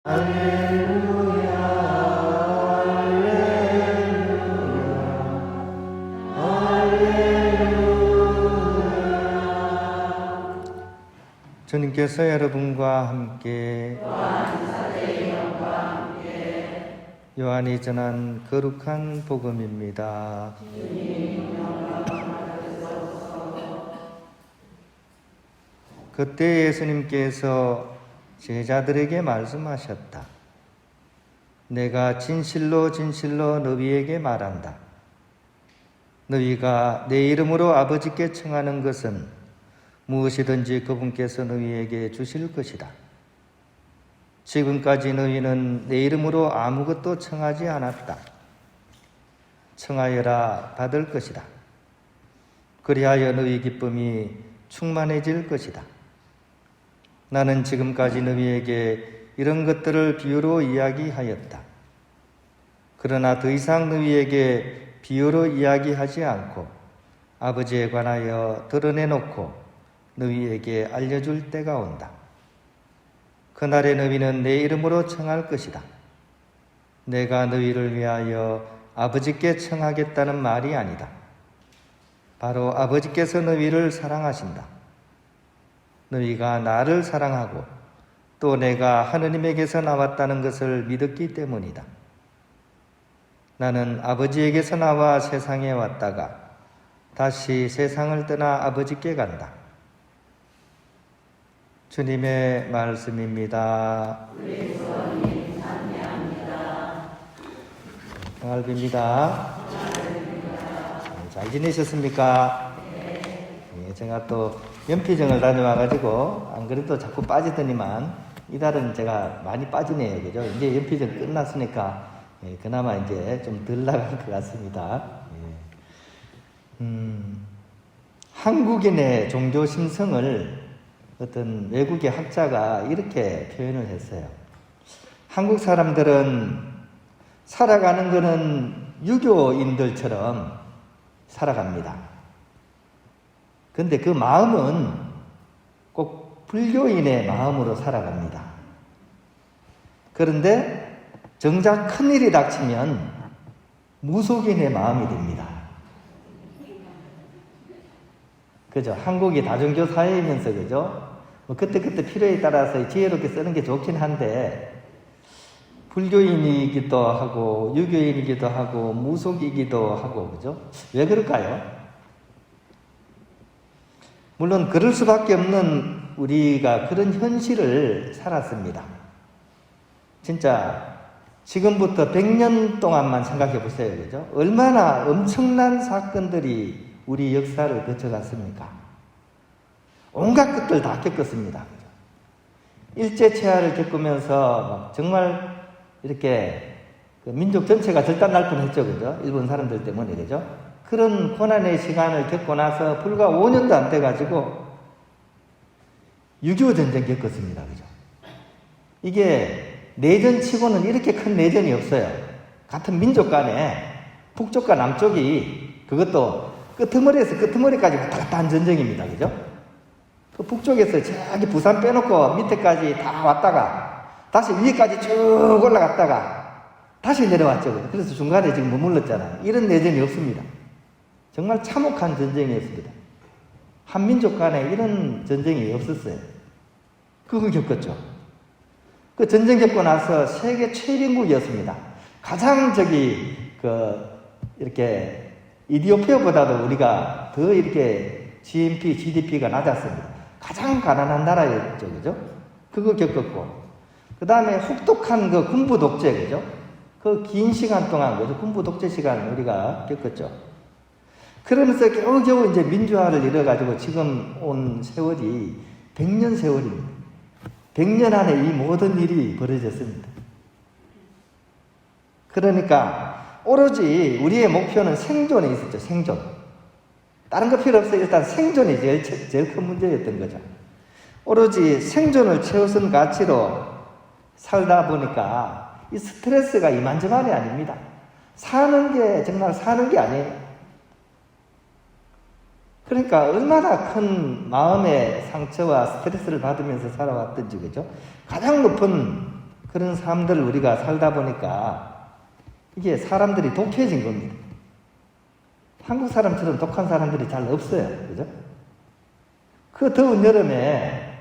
할렐루야, 할렐루야, 할렐루야. 주님께서 여러분과 함께 요한이 전한 거룩한 복음입니다. 그때 예수님께서 제자들에게 말씀하셨다. 내가 진실로 진실로 너희에게 말한다. 너희가 내 이름으로 아버지께 청하는 것은 무엇이든지 그분께서 너희에게 주실 것이다. 지금까지 너희는 내 이름으로 아무것도 청하지 않았다. 청하여라 받을 것이다. 그리하여 너희 기쁨이 충만해질 것이다. 나는 지금까지 너희에게 이런 것들을 비유로 이야기하였다. 그러나 더 이상 너희에게 비유로 이야기하지 않고 아버지에 관하여 드러내놓고 너희에게 알려줄 때가 온다. 그날에 너희는 내 이름으로 청할 것이다. 내가 너희를 위하여 아버지께 청하겠다는 말이 아니다. 바로 아버지께서 너희를 사랑하신다. 너희가 나를 사랑하고 또 내가 하느님에게서 나왔다는 것을 믿었기 때문이다. 나는 아버지에게서 나와 세상에 왔다가 다시 세상을 떠나 아버지께 간다. 주님의 말씀입니다. 평안입니다. 잘 지내셨습니까? 네, 제가 또 연피정을 다녀와가지고 안 그래도 자꾸 빠지더니만 이달은 제가 많이 빠지네요. 그죠? 이제 연피정 끝났으니까 그나마 이제 좀 덜 나간 것 같습니다. 한국인의 종교 심성을 어떤 외국의 학자가 이렇게 표현을 했어요. 한국 사람들은 살아가는 것은 유교인들처럼 살아갑니다. 근데 그 마음은 꼭 불교인의 마음으로 살아갑니다. 그런데 정작 큰일이 닥치면 무속인의 마음이 됩니다. 그죠? 한국이 다종교 사회이면서, 그죠? 뭐 그때그때 필요에 따라서 지혜롭게 쓰는 게 좋긴 한데, 불교인이기도 하고, 유교인이기도 하고, 무속이기도 하고, 그죠? 왜 그럴까요? 물론 그럴 수밖에 없는 우리가 그런 현실을 살았습니다. 진짜 지금부터 100년 동안만 생각해 보세요. 그죠? 얼마나 엄청난 사건들이 우리 역사를 거쳐갔습니까? 온갖 것들 다 겪었습니다. 그죠? 일제체화를 겪으면서 정말 이렇게 그 민족 전체가 절단날 뻔했죠. 그죠? 일본 사람들 때문에. 그죠? 그런 고난의 시간을 겪고 나서 불과 5년도 안 돼가지고 6.25 전쟁 겪었습니다. 그죠? 이게 내전치고는 이렇게 큰 내전이 없어요. 같은 민족 간에 북쪽과 남쪽이 그것도 끄트머리에서 끄트머리까지 왔다 갔다 한 전쟁입니다. 그죠? 그 북쪽에서 저기 부산 빼놓고 밑에까지 다 왔다가 다시 위에까지 쭉 올라갔다가 다시 내려왔죠. 그래서 중간에 지금 머물렀잖아요. 이런 내전이 없습니다. 정말 참혹한 전쟁이었습니다. 한민족 간에 이런 전쟁이 없었어요. 그걸 겪었죠. 그 전쟁 겪고 나서 세계 최빈국이었습니다. 가장 이렇게 이디오피아보다도 우리가 더 이렇게 GDP가 낮았습니다. 가장 가난한 나라였죠. 그죠? 그거 겪었고. 그 다음에 혹독한 그 군부 독재, 그죠? 그 긴 시간 동안, 그죠? 군부 독재 시간을 우리가 겪었죠. 그러면서 겨우겨우 이제 민주화를 이뤄가지고 지금 온 세월이 100년 세월입니다. 100년 안에 이 모든 일이 벌어졌습니다. 그러니까 오로지 우리의 목표는 생존에 있었죠. 생존. 다른 거 필요 없어요. 일단 생존이 제일 큰 문제였던 거죠. 오로지 생존을 최우선 가치로 살다 보니까 이 스트레스가 이만저만이 아닙니다. 사는 게 정말 사는 게 아니에요. 그러니까 얼마나 큰 마음의 상처와 스트레스를 받으면서 살아왔던지, 그죠? 가장 높은 그런 삶들을 우리가 살다 보니까 이게 사람들이 독해진 겁니다. 한국 사람처럼 독한 사람들이 잘 없어요. 그죠? 그 더운 여름에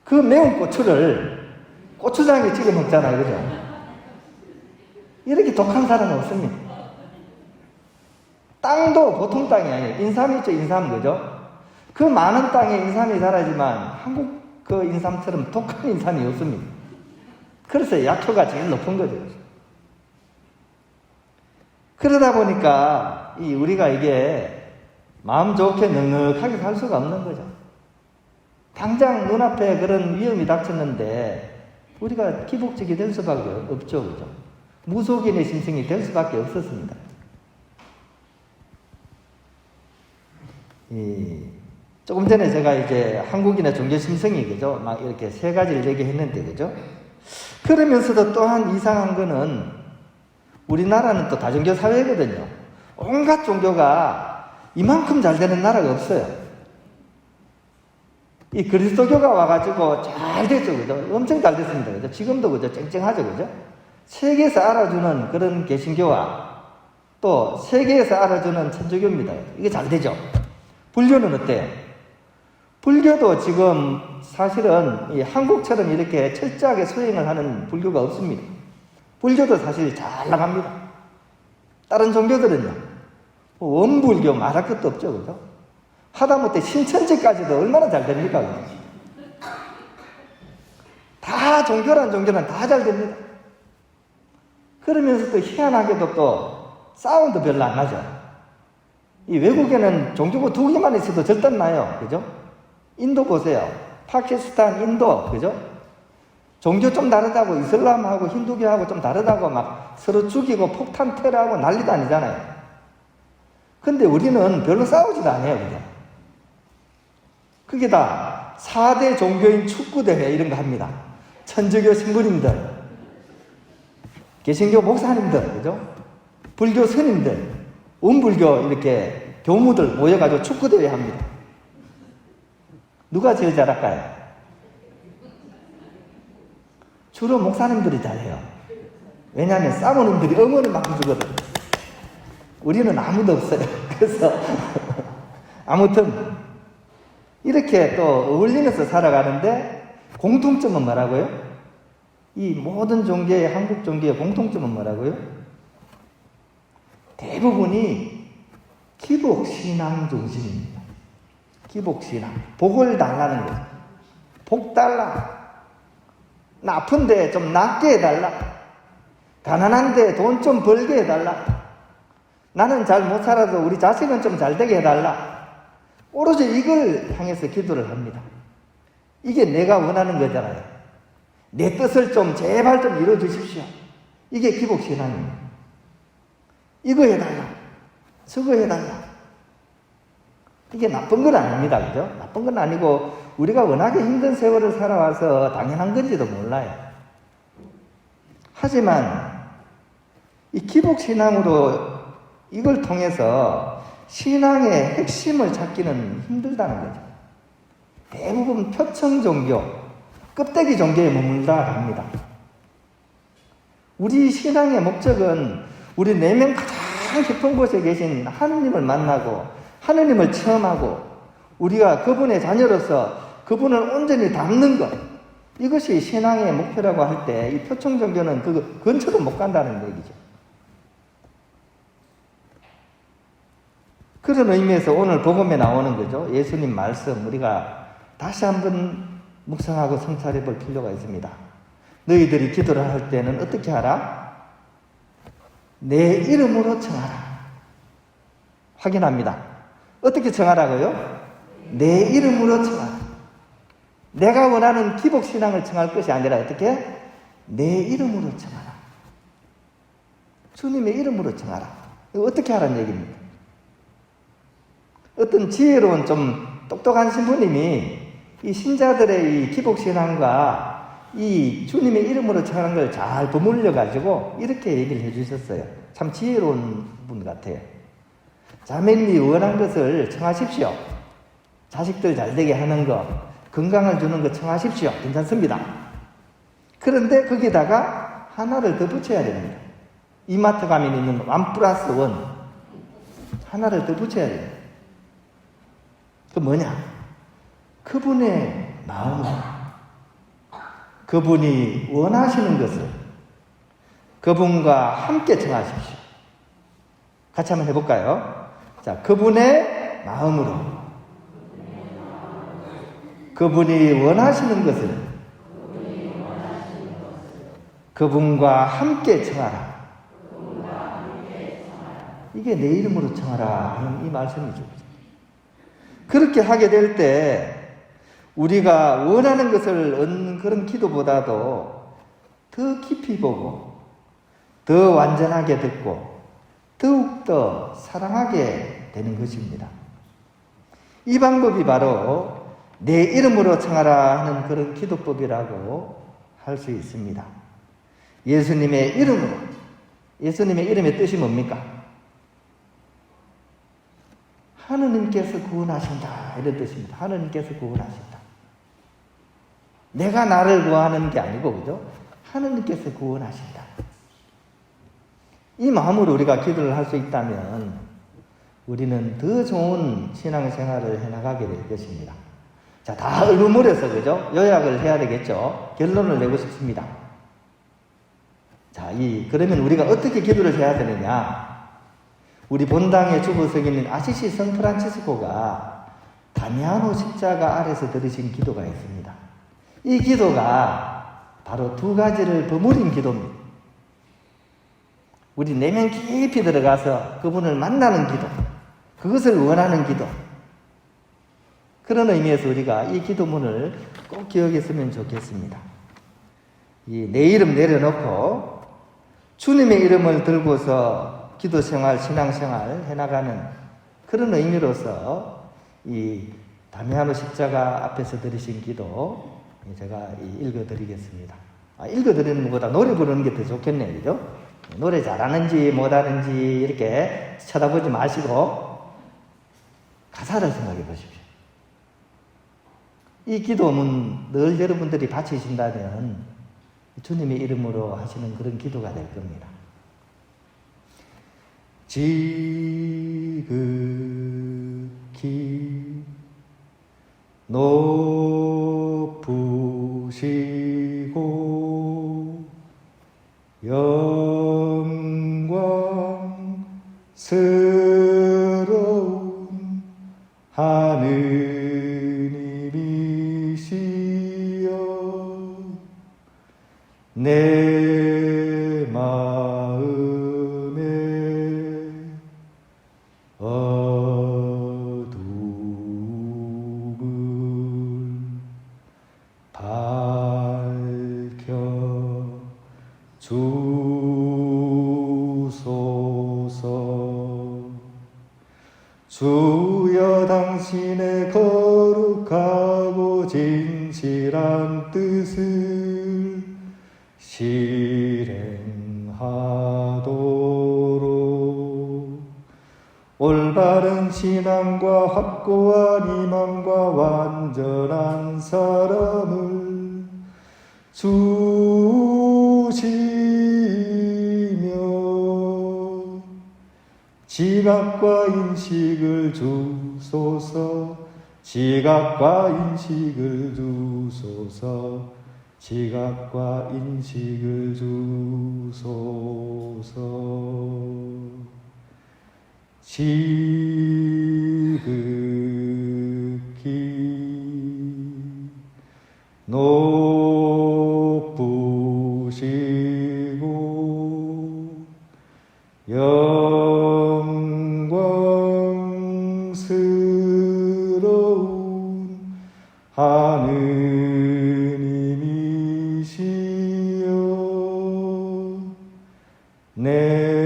그 매운 고추를 고추장에 찍어 먹잖아요. 그죠? 이렇게 독한 사람은 없습니다. 땅도 보통 땅이 아니에요. 인삼이 있죠, 인삼. 그죠? 그 많은 땅에 인삼이 자라지만 한국 그 인삼처럼 독한 인삼이 없습니다. 그래서 약효가 제일 높은 거죠. 그러다 보니까 우리가 이게 마음 좋게 넉넉하게 살 수가 없는 거죠. 당장 눈앞에 그런 위험이 닥쳤는데 우리가 기복적이 될 수밖에 없죠. 그죠? 무속인의 심성이 될 수밖에 없었습니다. 조금 전에 제가 이제 한국인의 종교 심성이, 그죠? 막 이렇게 세 가지를 얘기했는데, 그죠? 그러면서도 또한 이상한 거는 우리나라는 또 다종교 사회거든요. 온갖 종교가 이만큼 잘 되는 나라가 없어요. 이 그리스도교가 와가지고 잘 됐죠, 그죠? 엄청 잘 됐습니다, 그죠? 지금도 그죠? 쨍쨍하죠, 그죠? 세계에서 알아주는 그런 개신교와 또 세계에서 알아주는 천주교입니다. 이게 잘 되죠? 불교는 어때요? 불교도 지금 사실은 이 한국처럼 이렇게 철저하게 수행을 하는 불교가 없습니다. 불교도 사실 잘 나갑니다. 다른 종교들은요, 원불교 말할 것도 없죠, 그죠? 하다못해 신천지까지도 얼마나 잘 됩니까, 그죠? 다 종교란 종교는 다 잘 됩니다. 그러면서 또 희한하게도 또 싸움도 별로 안 나죠. 이 외국에는 종교가 두 개만 있어도 절단 나요, 그죠? 인도 보세요. 파키스탄, 인도, 그죠? 종교 좀 다르다고 이슬람하고 힌두교하고 좀 다르다고 막 서로 죽이고 폭탄 테러하고 난리도 아니잖아요. 근데 우리는 별로 싸우지도 않아요, 그죠? 그게 다 4대 종교인 축구대회 이런 거 합니다. 천주교 신부님들, 개신교 목사님들, 그죠? 불교 스님들, 원불교 이렇게 교무들 모여가지고 축구대회 합니다. 누가 제일 잘할까요? 주로 목사님들이 잘해요. 왜냐하면 사모님들이 응원을 막 해주거든. 우리는 아무도 없어요. 그래서 아무튼 이렇게 또 어울리면서 살아가는데 공통점은 뭐라고요? 이 모든 종교의, 한국 종교의 공통점은 뭐라고요? 대부분이 기복신앙 중심입니다. 기복신앙. 복을 달라는 거죠. 복 달라. 나 아픈데 좀 낫게 해달라. 가난한데 돈 좀 벌게 해달라. 나는 잘 못 살아도 우리 자식은 좀 잘 되게 해달라. 오로지 이걸 향해서 기도를 합니다. 이게 내가 원하는 거잖아요. 내 뜻을 좀 제발 좀 이루어 주십시오. 이게 기복신앙입니다. 이거 해달라. 저거 해달라. 이게 나쁜 건 아닙니다. 그죠? 나쁜 건 아니고 우리가 워낙에 힘든 세월을 살아와서 당연한 건지도 몰라요. 하지만 이 기복신앙으로 이걸 통해서 신앙의 핵심을 찾기는 힘들다는 거죠. 대부분 표청 종교, 껍데기 종교에 머물다 갑니다. 우리 신앙의 목적은 우리 내면 가장 깊은 곳에 계신 하느님을 만나고 하느님을 체험하고 우리가 그분의 자녀로서 그분을 온전히 닮는 것, 이것이 신앙의 목표라고 할 때 이 표청 종교는 그 근처도 못 간다는 얘기죠. 그런 의미에서 오늘 복음에 나오는 거죠. 예수님 말씀 우리가 다시 한번 묵상하고 성찰해 볼 필요가 있습니다. 너희들이 기도를 할 때는 어떻게 하라? 내 이름으로 청하라. 확인합니다. 어떻게 청하라고요? 내 이름으로 청하라. 내가 원하는 기복신앙을 청할 것이 아니라 어떻게? 내 이름으로 청하라. 주님의 이름으로 청하라. 이거 어떻게 하라는 얘기입니까? 어떤 지혜로운 좀 똑똑한 신부님이 이 신자들의 이 기복신앙과 이 주님의 이름으로 청하는 걸 잘 버물려가지고 이렇게 얘기를 해주셨어요. 참 지혜로운 분 같아요. 자매님이 원한 것을 청하십시오. 자식들 잘 되게 하는 거, 건강을 주는 거 청하십시오. 괜찮습니다. 그런데 거기다가 하나를 더 붙여야 됩니다. 이마트 가면 있는 1+1 하나를 더 붙여야 됩니다. 그 뭐냐? 그분의 마음을, 그분이 원하시는 것을 그분과 함께 청하십시오. 같이 한번 해볼까요? 자, 그분의 마음으로 그분이 원하시는 것을 그분과 함께 청하라. 이게 내 이름으로 청하라 하는 이 말씀이죠. 그렇게 하게 될 때 우리가 원하는 것을 얻는 그런 기도보다도 더 깊이 보고 더 완전하게 듣고 더욱더 사랑하게 되는 것입니다. 이 방법이 바로 내 이름으로 청하라 하는 그런 기도법이라고 할 수 있습니다. 예수님의 이름으로, 예수님의 이름의 뜻이 뭡니까? 하느님께서 구원하신다 이런 뜻입니다. 하느님께서 구원하신다. 내가 나를 구하는 게 아니고, 그죠? 하느님께서 구원하신다. 이 마음으로 우리가 기도를 할 수 있다면 우리는 더 좋은 신앙생활을 해나가게 될 것입니다. 자, 다 얼버무려서, 그죠? 요약을 해야 되겠죠? 결론을 내고 싶습니다. 자, 그러면 우리가 어떻게 기도를 해야 되느냐? 우리 본당의 주보석인 아시시 성프란치스코가 다미아노 십자가 아래서 들으신 기도가 있습니다. 이 기도가 바로 두 가지를 버무린 기도입니다. 우리 내면 깊이 들어가서 그분을 만나는 기도, 그것을 원하는 기도. 그런 의미에서 우리가 이 기도문을 꼭 기억했으면 좋겠습니다. 내 이름 내려놓고 주님의 이름을 들고서 기도생활, 신앙생활 해나가는 그런 의미로서 이 다미아노 십자가 앞에서 들으신 기도 제가 읽어드리겠습니다. 읽어드리는 것보다 노래 부르는 게 더 좋겠네요. 그죠? 노래 잘하는지 못하는지 이렇게 쳐다보지 마시고 가사를 생각해 보십시오. 이 기도는 늘 여러분들이 바치신다면 주님의 이름으로 하시는 그런 기도가 될 겁니다. 지극히 높으시고 영광스러운 하느님이시여 내 마음에 어둠을 밝혀 주소서. 주여 당신의 거룩하고 진실한 뜻을 실행하도록 올바른 신앙과 확고한 희망과 완전한 사람을 주시며 지각과 인식을 주소서. 지각과 인식을 주소서. 지각과 인식을 주소서. 지극히 높으시고 영광스러운 하느님이시여 내